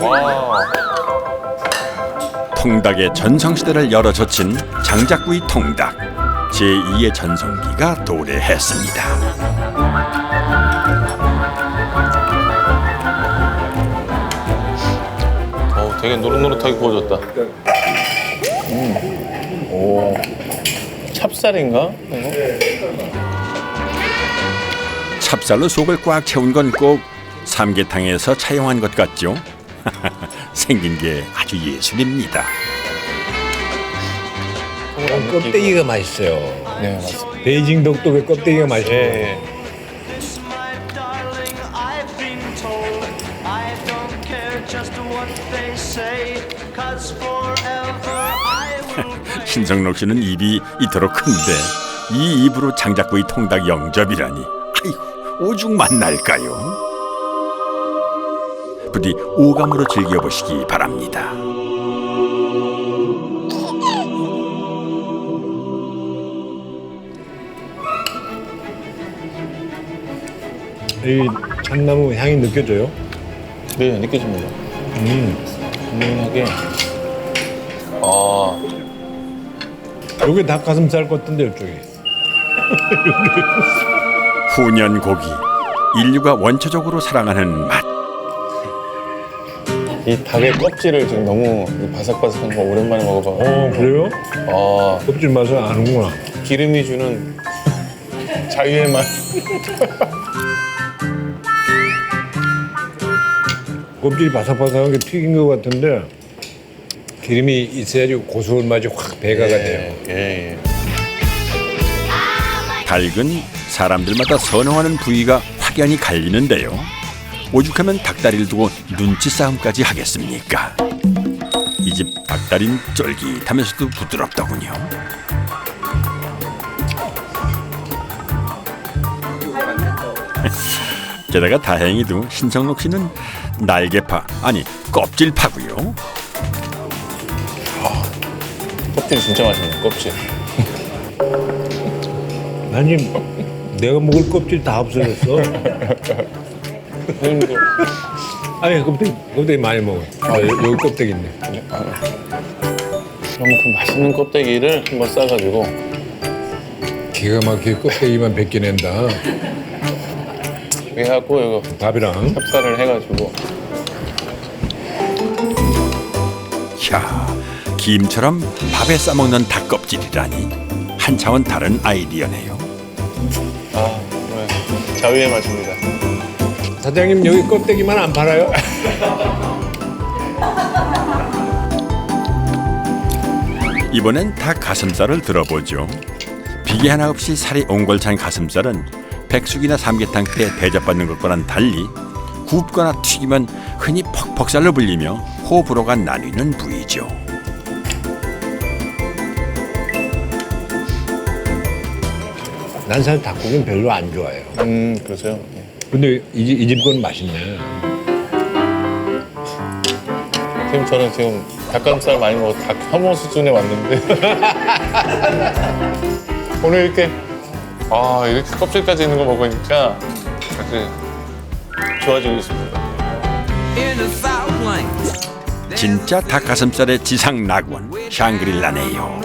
와. 통닭의 전성시대를 열어젖힌 장작구이 통닭 제2의 전성기가 도래했습니다. 되게 노릇노릇하게 구워졌다. 오. 찹쌀인가? 이거? 찹쌀로 속을 꽉 채운 건 꼭 삼계탕에서 차용한 것 같죠? 생긴 게 아주 예술입니다. 껍데기가 맛있어요. 네, 맞습니다. 베이징 덕덕의 껍데기가 맛있어요. 예, 예. 신성록 씨는 입이 이토록 큰데 이 입으로 장작구이 통닭 영접이라니 아이고 오죽 맛날까요? 부디 오감으로 즐겨보시기 바랍니다. 이 참나무 향이 느껴져요? 네, 느껴집니다. 분명하게. 아, 여기 닭가슴살 같은데 이쪽이. 훈연 고기 인류가 원초적으로 사랑하는 맛. 이 닭의 껍질을 지금 너무 바삭바삭한 거 오랜만에 먹어봐. 그래요? 아, 껍질 맛을 아는구나. 기름이 주는 자유의 맛. 껍질이 바삭바삭한 게 튀긴 것 같은데 기름이 있어야지 고소한 맛이 확 배가가 돼요. 예, 예. 닭은 사람들마다 선호하는 부위가 확연히 갈리는데요. 오죽하면 닭다리를 두고 눈치 싸움까지 하겠습니까? 이 집 닭다리는 쫄깃하면서도 부드럽더군요. 게다가 다행히도 신성록 씨는 날개파 아니 껍질파고요. 껍질 진짜 맛있네, 껍질. 아니 내가 먹을 껍질 다 없어졌어. 선생님도 아니 껍데기 많이 먹어. 여기 껍데기 있네. 그럼 그 맛있는 껍데기를 한번 싸가지고 기가 막히게 껍데기만 벗겨낸다. 해갖고 이거 밥이랑. 찹쌀을 해가지고 야, 김처럼 밥에 싸먹는 닭껍질이라니 한 차원 다른 아이디어네요. 아, 정말 자유의 맛입니다. 사장님 여기 껍데기만 안 팔아요? 이번엔 닭 가슴살을 들어보죠. 비계 하나 없이 살이 옹골찬 가슴살은 백숙이나 삼계탕 때 대접받는 것과는 달리 굽거나 튀기면 흔히 퍽퍽살로 불리며 호불호가 나뉘는 부위죠. 난 사실 닭고기는 별로 안 좋아해요. 그러세요? 예. 근데 이 집 건 맛있네. 지금 저는 지금 닭가슴살 많이 먹어 닭 혐오 수준에 왔는데 오늘 이렇게 이렇게 껍질까지 있는 거 먹으니까 사실 좋아지고 있습니다. 진짜 닭가슴살의 지상 낙원 샹그릴라네요.